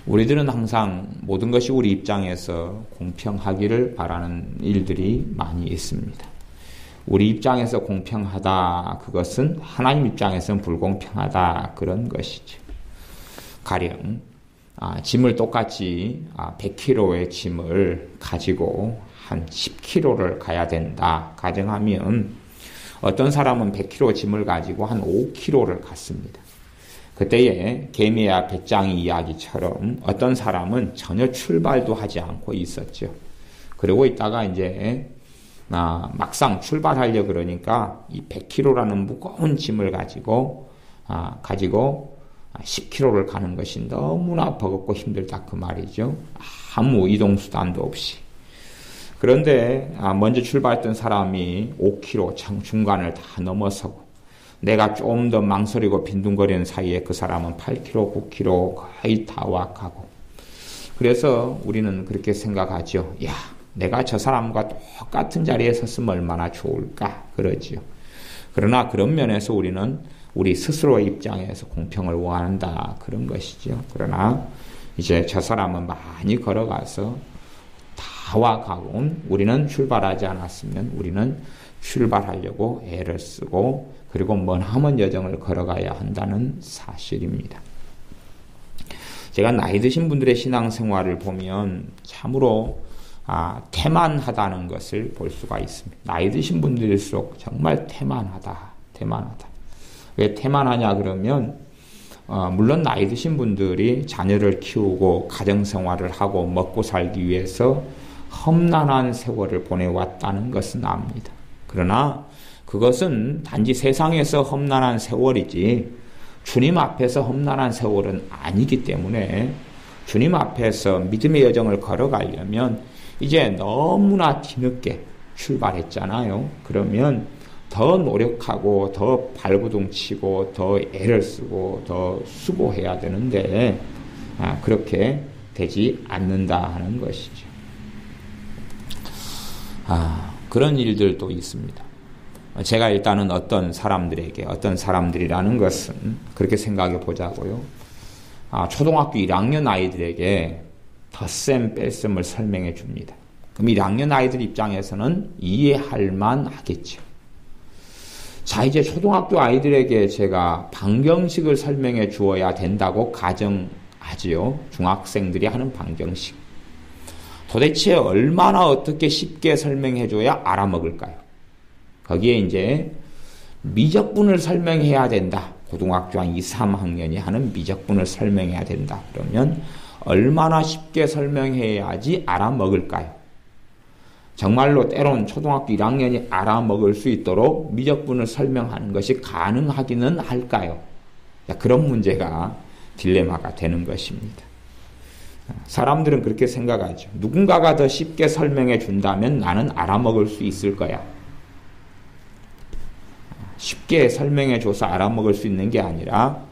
우리들은 항상 모든 것이 우리 입장에서 공평하기를 바라는 일들이 많이 있습니다. 우리 입장에서 공평하다, 그것은 하나님 입장에서는 불공평하다, 그런 것이죠. 가령 짐을 똑같이 100kg의 짐을 가지고 한 10km를 가야 된다 가정하면 어떤 사람은 100kg 짐을 가지고 한 5km를 갔습니다. 그때에 개미와 배짱이 이야기처럼 어떤 사람은 전혀 출발도 하지 않고 있었죠. 그러고 있다가 이제 막상 출발하려 그러니까 이 100kg라는 무거운 짐을 가지고 10km를 가는 것이 너무나 버겁고 힘들다, 그 말이죠. 아무 이동수단도 없이. 그런데 먼저 출발했던 사람이 5km 중간을 다 넘어서고 내가 좀 더 망설이고 빈둥거리는 사이에 그 사람은 8km, 9km 거의 다 와가고. 그래서 우리는 그렇게 생각하죠. 야, 내가 저 사람과 똑같은 자리에 섰으면 얼마나 좋을까, 그러지요. 그러나 그런 면에서 우리는 우리 스스로의 입장에서 공평을 원한다, 그런 것이죠. 그러나 이제 저 사람은 많이 걸어가서 다 와가고 우리는 출발하지 않았으면 우리는 출발하려고 애를 쓰고 그리고 먼 여정을 걸어가야 한다는 사실입니다. 제가 나이 드신 분들의 신앙생활을 보면 참으로 태만하다는 것을 볼 수가 있습니다. 나이 드신 분들일수록 정말 태만하다. 왜 태만하냐 그러면 물론 나이 드신 분들이 자녀를 키우고 가정생활을 하고 먹고 살기 위해서 험난한 세월을 보내왔다는 것은 압니다. 그러나 그것은 단지 세상에서 험난한 세월이지 주님 앞에서 험난한 세월은 아니기 때문에 주님 앞에서 믿음의 여정을 걸어가려면 이제 너무나 뒤늦게 출발했잖아요. 그러면 더 노력하고 더 발버둥 치고 더 애를 쓰고 더 수고해야 되는데 그렇게 되지 않는다 하는 것이죠. 그런 일들도 있습니다. 제가 일단은 어떤 사람들이라는 것은 그렇게 생각해 보자고요. 초등학교 1학년 아이들에게 덧셈 뺄셈을 설명해 줍니다. 그럼 1학년 아이들 입장에서는 이해할 만하겠죠. 자, 이제 초등학교 아이들에게 제가 방정식을 설명해 주어야 된다고 가정하지요. 중학생들이 하는 방정식. 도대체 얼마나 어떻게 쉽게 설명해 줘야 알아먹을까요? 거기에 이제 미적분을 설명해야 된다. 고등학교 한 2, 3학년이 하는 미적분을 설명해야 된다. 그러면 얼마나 쉽게 설명해야지 알아먹을까요? 정말로 때론 초등학교 1학년이 알아먹을 수 있도록 미적분을 설명하는 것이 가능하기는 할까요? 그런 문제가 딜레마가 되는 것입니다. 사람들은 그렇게 생각하죠. 누군가가 더 쉽게 설명해 준다면 나는 알아먹을 수 있을 거야. 쉽게 설명해 줘서 알아먹을 수 있는 게 아니라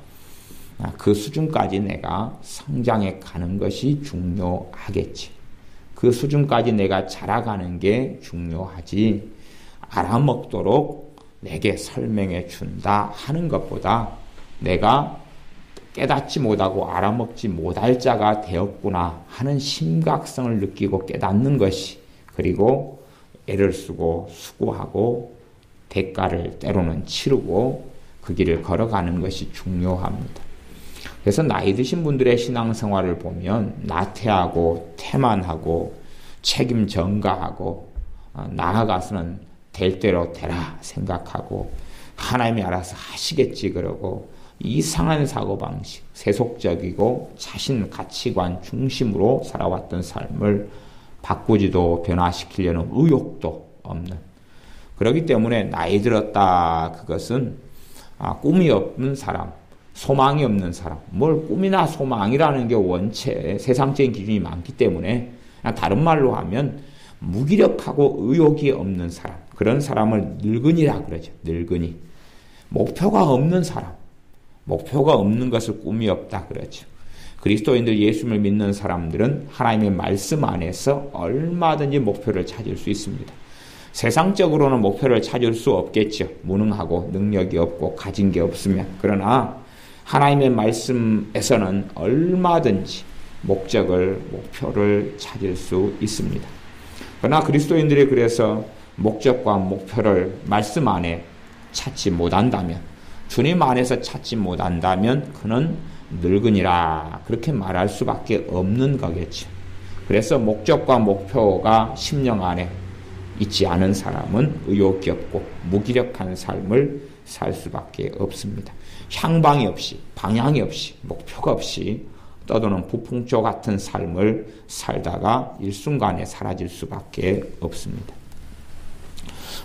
그 수준까지 내가 성장해 가는 것이 중요하겠지. 그 수준까지 내가 자라가는 게 중요하지. 알아먹도록 내게 설명해 준다 하는 것보다 내가 깨닫지 못하고 알아먹지 못할 자가 되었구나 하는 심각성을 느끼고 깨닫는 것이, 그리고 애를 쓰고 수고하고 대가를 때로는 치르고 그 길을 걸어가는 것이 중요합니다. 그래서 나이 드신 분들의 신앙생활을 보면 나태하고 태만하고 책임 전가하고 나아가서는 될 대로 되라 생각하고 하나님이 알아서 하시겠지 그러고 이상한 사고방식, 세속적이고 자신 가치관 중심으로 살아왔던 삶을 바꾸지도 변화시키려는 의욕도 없는, 그렇기 때문에 나이 들었다 그것은 꿈이 없는 사람, 소망이 없는 사람, 뭘 꿈이나 소망이라는 게 원체 세상적인 기준이 많기 때문에 다른 말로 하면 무기력하고 의욕이 없는 사람, 그런 사람을 늙은이라 그러죠. 늙은이. 목표가 없는 사람, 목표가 없는 것을 꿈이 없다 그러죠. 그리스도인들 예수님을 믿는 사람들은 하나님의 말씀 안에서 얼마든지 목표를 찾을 수 있습니다. 세상적으로는 목표를 찾을 수 없겠죠. 무능하고 능력이 없고 가진 게 없으면. 그러나 하나님의 말씀에서는 얼마든지 목표를 찾을 수 있습니다. 그러나 그리스도인들이 그래서 목적과 목표를 말씀 안에 찾지 못한다면, 주님 안에서 찾지 못한다면 그는 늙으니라 그렇게 말할 수밖에 없는 거겠죠. 그래서 목적과 목표가 심령 안에 있지 않은 사람은 의욕이 없고 무기력한 삶을 살 수밖에 없습니다. 향방이 없이, 방향이 없이, 목표가 없이 떠도는 부풍조 같은 삶을 살다가 일순간에 사라질 수밖에 없습니다.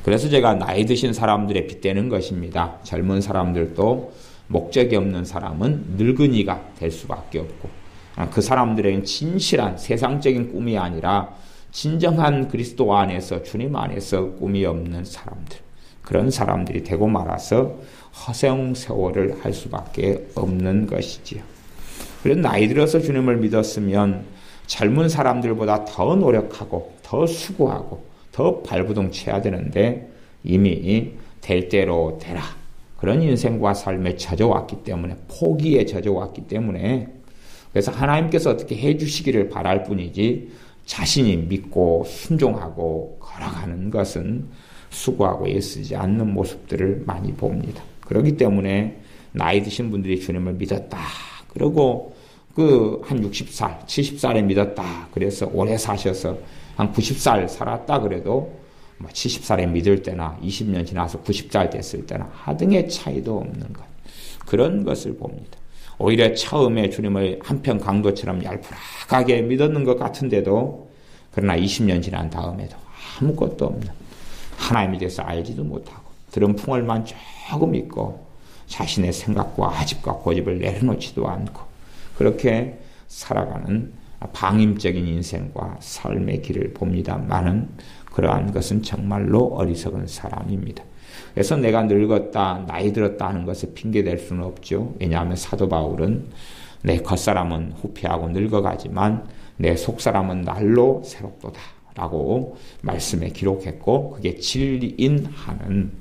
그래서 제가 나이 드신 사람들에 빗대는 것입니다. 젊은 사람들도 목적이 없는 사람은 늙은이가 될 수밖에 없고, 그 사람들에게는 진실한 세상적인 꿈이 아니라 진정한 그리스도 안에서, 주님 안에서 꿈이 없는 사람들, 그런 사람들이 되고 말아서 허송 세월을 할 수밖에 없는 것이지요. 그래서 나이 들어서 주님을 믿었으면 젊은 사람들보다 더 노력하고 더 수고하고 더 발부둥쳐야 되는데 이미 될 대로 되라, 그런 인생과 삶에 젖어왔기 때문에, 포기에 젖어왔기 때문에, 그래서 하나님께서 어떻게 해주시기를 바랄 뿐이지 자신이 믿고 순종하고 걸어가는 것은 수고하고 애쓰지 않는 모습들을 많이 봅니다. 그렇기 때문에 나이 드신 분들이 주님을 믿었다, 그리고 한 60살, 70살에 믿었다, 그래서 오래 사셔서 한 90살 살았다 그래도 70살에 믿을 때나 20년 지나서 90살 됐을 때나 하등의 차이도 없는 것, 그런 것을 봅니다. 오히려 처음에 주님을 한편 강도처럼 얄팍하게 믿었는 것 같은데도, 그러나 20년 지난 다음에도 아무것도 없는, 하나님에 대해서 알지도 못하고 들은 풍월만 조금 있고 자신의 생각과 아집과 고집을 내려놓지도 않고 그렇게 살아가는 방임적인 인생과 삶의 길을 봅니다만은, 그러한 것은 정말로 어리석은 사람입니다. 그래서 내가 늙었다, 나이 들었다 하는 것을 핑계댈 수는 없죠. 왜냐하면 사도 바울은 내 겉사람은 후패하고 늙어가지만 내 속사람은 날로 새롭도다 라고 말씀에 기록했고, 그게 진리인 한은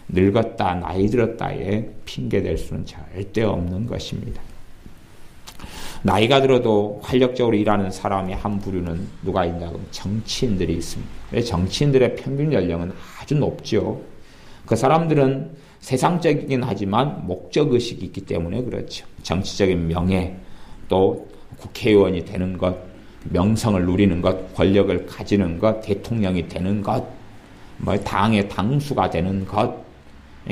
늙었다, 나이 들었다에 핑계댈 수는 절대 없는 것입니다. 나이가 들어도 활력적으로 일하는 사람의 한 부류는 누가 있냐고, 정치인들이 있습니다. 정치인들의 평균 연령은 아주 높죠. 그 사람들은 세상적이긴 하지만 목적의식이 있기 때문에 그렇죠. 정치적인 명예, 또 국회의원이 되는 것, 명성을 누리는 것, 권력을 가지는 것, 대통령이 되는 것, 당의 당수가 되는 것,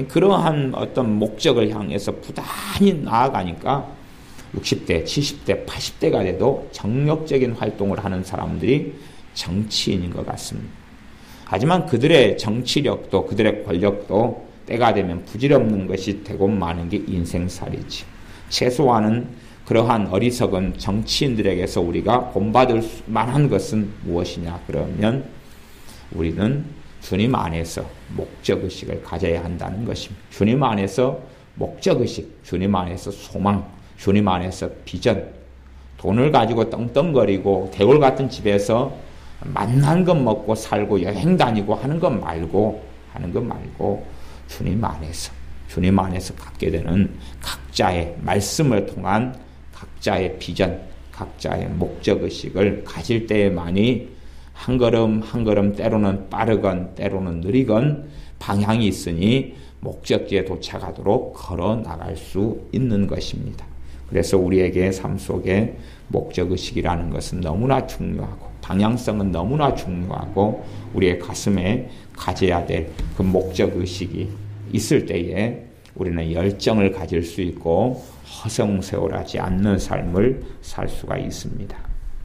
그러한 어떤 목적을 향해서 부단히 나아가니까 60대, 70대, 80대가 돼도 정력적인 활동을 하는 사람들이 정치인인 것 같습니다. 하지만 그들의 정치력도, 그들의 권력도 때가 되면 부질없는 것이 되고 마는 게 인생살이지. 최소한은 그러한 어리석은 정치인들에게서 우리가 본받을 만한 것은 무엇이냐 그러면, 우리는 주님 안에서 목적의식을 가져야 한다는 것입니다. 주님 안에서 목적의식, 주님 안에서 소망, 주님 안에서 비전, 돈을 가지고 떵떵거리고 대골 같은 집에서 맛난 것 먹고 살고 여행 다니고 하는 것 말고 주님 안에서 갖게 되는 각자의 말씀을 통한 각자의 비전, 각자의 목적의식을 가질 때에만이 한 걸음 한 걸음, 때로는 빠르건 때로는 느리건 방향이 있으니 목적지에 도착하도록 걸어 나갈 수 있는 것입니다. 그래서 우리에게 삶 속에 목적의식이라는 것은 너무나 중요하고, 방향성은 너무나 중요하고, 우리의 가슴에 가져야 될 그 목적의식이 있을 때에 우리는 열정을 가질 수 있고 허송세월하지 않는 삶을 살 수가 있습니다.